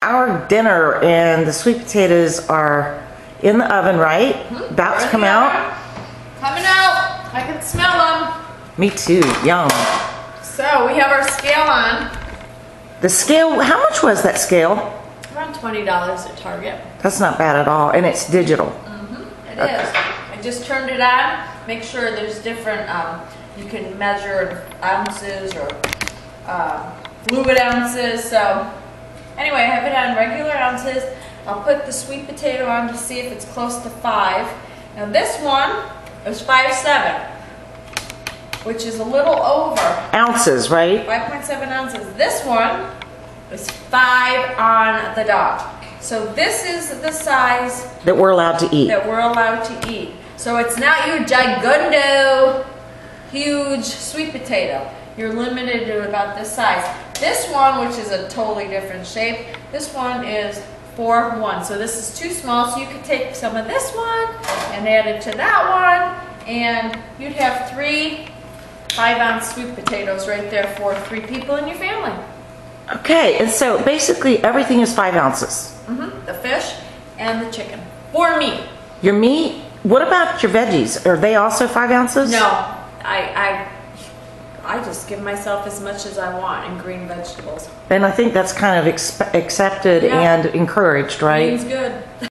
our dinner, and the sweet potatoes are in the oven, right? About to come out. Coming out. I can smell them. Me too. Yum. So we have our scale on. The scale, how much was that scale? Around $20 at Target. That's not bad at all, and it's digital. It is. I just turned it on. Make sure there's different, you can measure ounces or fluid ounces. So anyway, I have it on regular ounces. I'll put the sweet potato on to see if it's close to 5. Now this one is 5.7, which is a little over. Ounces, right? 5.7 ounces. This one is 5 on the dot. So this is the size That we're allowed to eat. that we're allowed to eat. So it's not your gigundo, huge sweet potato. You're limited to about this size. This one, which is a totally different shape, this one is 4-1. So this is too small, so you could take some of this one and add it to that one, and you'd have 3 5-ounce sweet potatoes right there for 3 people in your family. Okay, and so basically everything is 5 ounces. The fish and the chicken. For me. Your meat, what about your veggies? Are they also 5 ounces? No, I just give myself as much as I want in green vegetables. And I think that's kind of accepted Yeah. and encouraged, right? Means good.